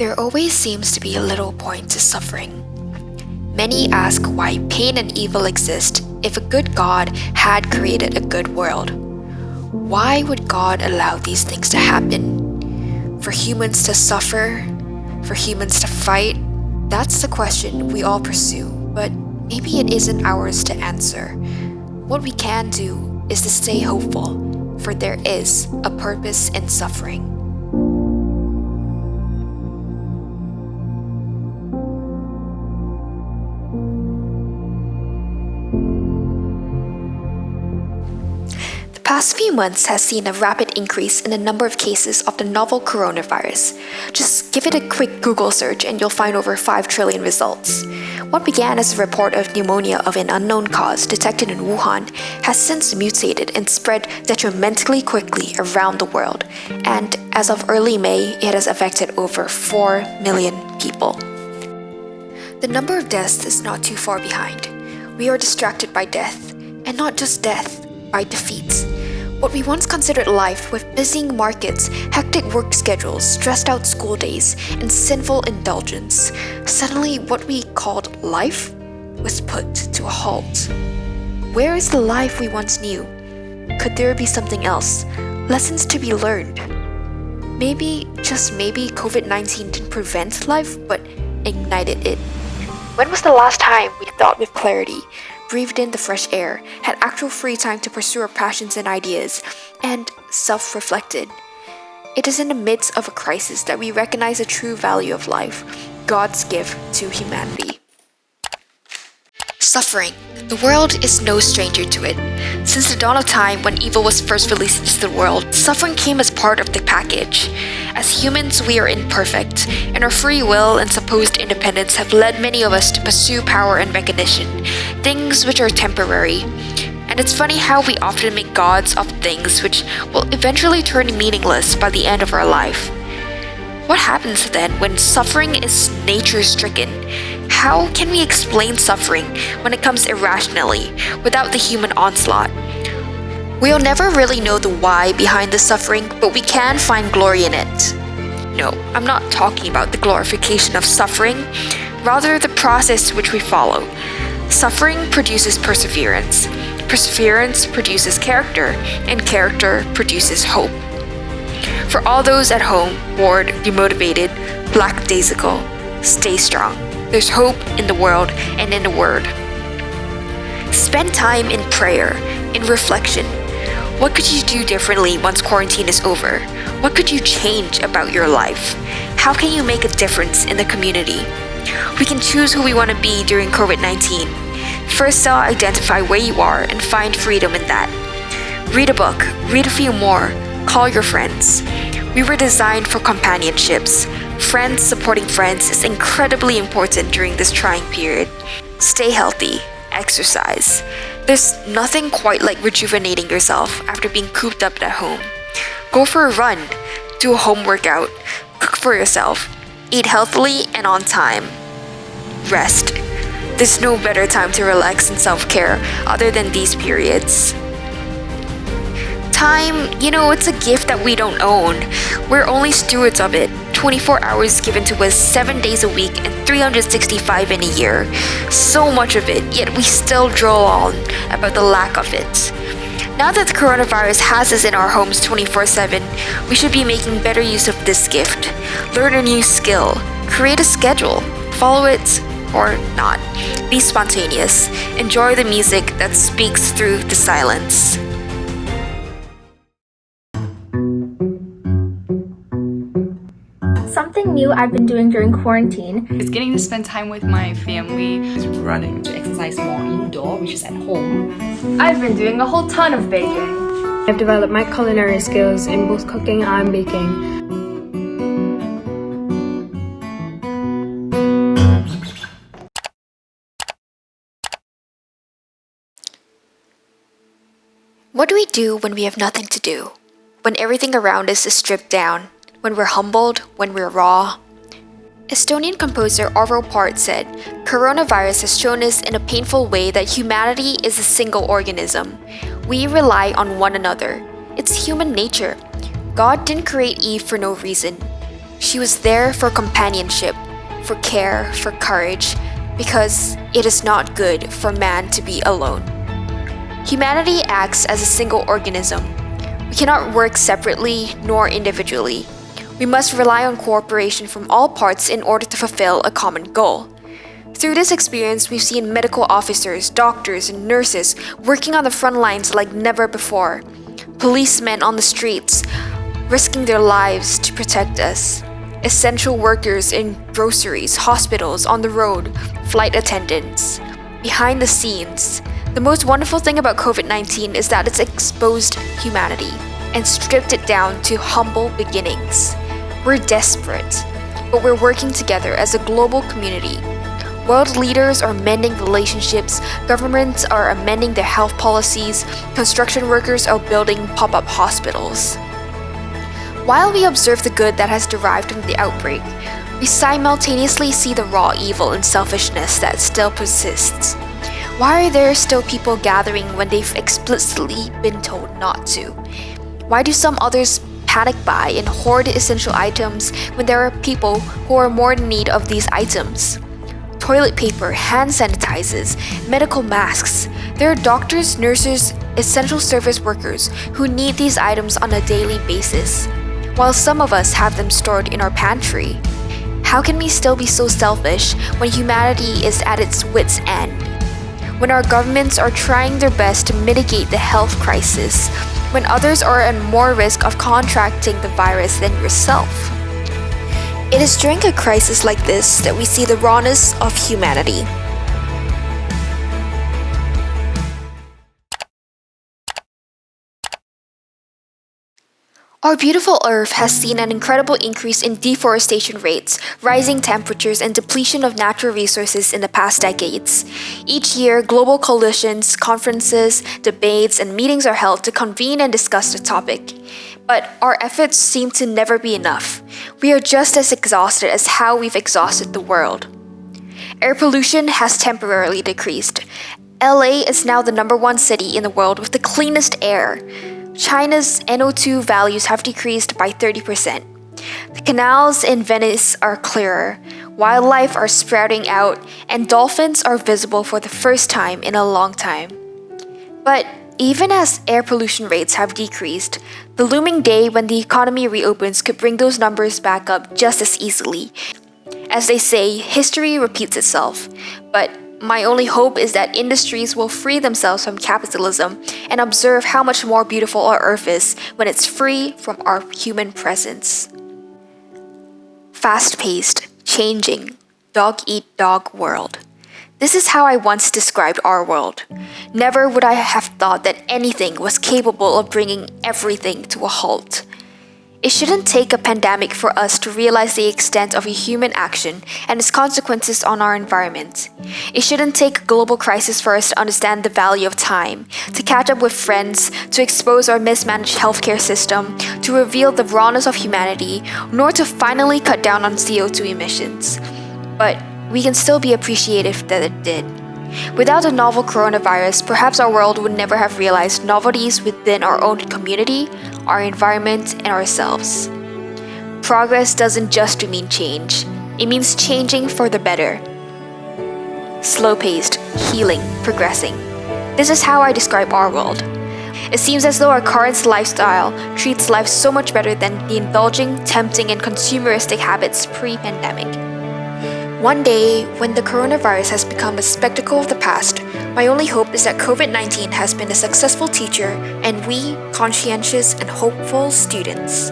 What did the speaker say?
There always seems to be a little point to suffering. Many ask why pain and evil exist if a good God had created a good world. Why would God allow these things to happen? For humans to suffer? For humans to fight? That's the question we all pursue, but maybe it isn't ours to answer. What we can do is to stay hopeful, for there is a purpose in suffering. The past few months has seen a rapid increase in the number of cases of the novel coronavirus. Just give it a quick Google search and you'll find over 5 trillion results. What began as a report of pneumonia of an unknown cause detected in Wuhan has since mutated and spread detrimentally quickly around the world, and as of early May, it has affected over 4 million people. The number of deaths is not too far behind. We are distracted by death, and not just death, by defeat. What we once considered life, with busy markets, hectic work schedules, stressed out school days, and sinful indulgence, suddenly what we called life was put to a halt. Where is the life we once knew? Could there be something else? Lessons to be learned? Maybe, just maybe, COVID-19 didn't prevent life, but ignited it. When was the last time we thought with clarity, breathed in the fresh air, had actual free time to pursue our passions and ideas, and self-reflected? It is in the midst of a crisis that we recognize the true value of life, God's gift to humanity. Suffering. The world is no stranger to it. Since the dawn of time when evil was first released into the world, suffering came as part of the package. As humans, we are imperfect, and our free will and supposed independence have led many of us to pursue power and recognition, things which are temporary. And it's funny how we often make gods of things which will eventually turn meaningless by the end of our life. What happens then when suffering is nature-stricken? How can we explain suffering when it comes irrationally, without the human onslaught? We'll never really know the why behind the suffering, but we can find glory in it. No, I'm not talking about the glorification of suffering, rather the process which we follow. Suffering produces perseverance. Perseverance produces character, and character produces hope. For all those at home, bored, demotivated, lackadaisical, stay strong. There's hope in the world and in the Word. Spend time in prayer, in reflection. What could you do differently once quarantine is over? What could you change about your life? How can you make a difference in the community? We can choose who we want to be during COVID-19. First, identify where you are and find freedom in that. Read a book, read a few more, call your friends. We were designed for companionships. Friends supporting friends is incredibly important during this trying period. Stay healthy, exercise. There's nothing quite like rejuvenating yourself after being cooped up at home. Go for a run, do a home workout, cook for yourself, eat healthily and on time. Rest. There's no better time to relax and self-care other than these periods. Time, it's a gift that we don't own. We're only stewards of it. 24 hours given to us 7 days a week and 365 in a year. So much of it, yet we still droll on about the lack of it. Now that the coronavirus has us in our homes 24/7, we should be making better use of this gift. Learn a new skill, create a schedule, follow it or not. Be spontaneous. Enjoy the music that speaks through the silence. Something new I've been doing during quarantine is getting to spend time with my family. Is running. To exercise more indoor, which is at home. I've been doing a whole ton of baking. I've developed my culinary skills in both cooking and baking. What do we do when we have nothing to do? When everything around us is stripped down? When we're humbled? When we're raw? Estonian composer Arvo Pärt said, "Coronavirus has shown us in a painful way that humanity is a single organism. We rely on one another. It's human nature. God didn't create Eve for no reason. She was there for companionship, for care, for courage, because it is not good for man to be alone. Humanity acts as a single organism. We cannot work separately nor individually. We must rely on cooperation from all parts in order to fulfill a common goal. Through this experience, we've seen medical officers, doctors, and nurses working on the front lines like never before. Policemen on the streets, risking their lives to protect us. Essential workers in groceries, hospitals, on the road, flight attendants. Behind the scenes, the most wonderful thing about COVID-19 is that it's exposed humanity and stripped it down to humble beginnings. We're desperate, but we're working together as a global community. World leaders are mending relationships, governments are amending their health policies, construction workers are building pop-up hospitals. While we observe the good that has derived from the outbreak, we simultaneously see the raw evil and selfishness that still persists. Why are there still people gathering when they've explicitly been told not to? Why do some others panic buy and hoard essential items when there are people who are more in need of these items? Toilet paper, hand sanitizers, medical masks. There are doctors, nurses, essential service workers who need these items on a daily basis, while some of us have them stored in our pantry. How can we still be so selfish when humanity is at its wit's end? When our governments are trying their best to mitigate the health crisis, when others are at more risk of contracting the virus than yourself? It is during a crisis like this that we see the rawness of humanity. Our beautiful Earth has seen an incredible increase in deforestation rates, rising temperatures, and depletion of natural resources in the past decades. Each year, global coalitions, conferences, debates, and meetings are held to convene and discuss the topic. But our efforts seem to never be enough. We are just as exhausted as how we've exhausted the world. Air pollution has temporarily decreased. LA is now the #1 city in the world with the cleanest air. China's NO2 values have decreased by 30%. The canals in Venice are clearer, wildlife are sprouting out, and dolphins are visible for the first time in a long time. But even as air pollution rates have decreased, the looming day when the economy reopens could bring those numbers back up just as easily. As they say, history repeats itself. But my only hope is that industries will free themselves from capitalism and observe how much more beautiful our Earth is when it's free from our human presence. Fast-paced, changing, dog-eat-dog world. This is how I once described our world. Never would I have thought that anything was capable of bringing everything to a halt. It shouldn't take a pandemic for us to realize the extent of a human action and its consequences on our environment. It shouldn't take a global crisis for us to understand the value of time, to catch up with friends, to expose our mismanaged healthcare system, to reveal the rawness of humanity, nor to finally cut down on CO2 emissions. But we can still be appreciative that it did. Without the novel coronavirus, perhaps our world would never have realized novelties within our own community, our environment, and ourselves. Progress doesn't just mean change. It means changing for the better. Slow-paced, healing, progressing. This is how I describe our world. It seems as though our current lifestyle treats life so much better than the indulging, tempting, and consumeristic habits pre-pandemic. One day, when the coronavirus has become a spectacle of the past, my only hope is that COVID-19 has been a successful teacher and we, conscientious and hopeful students,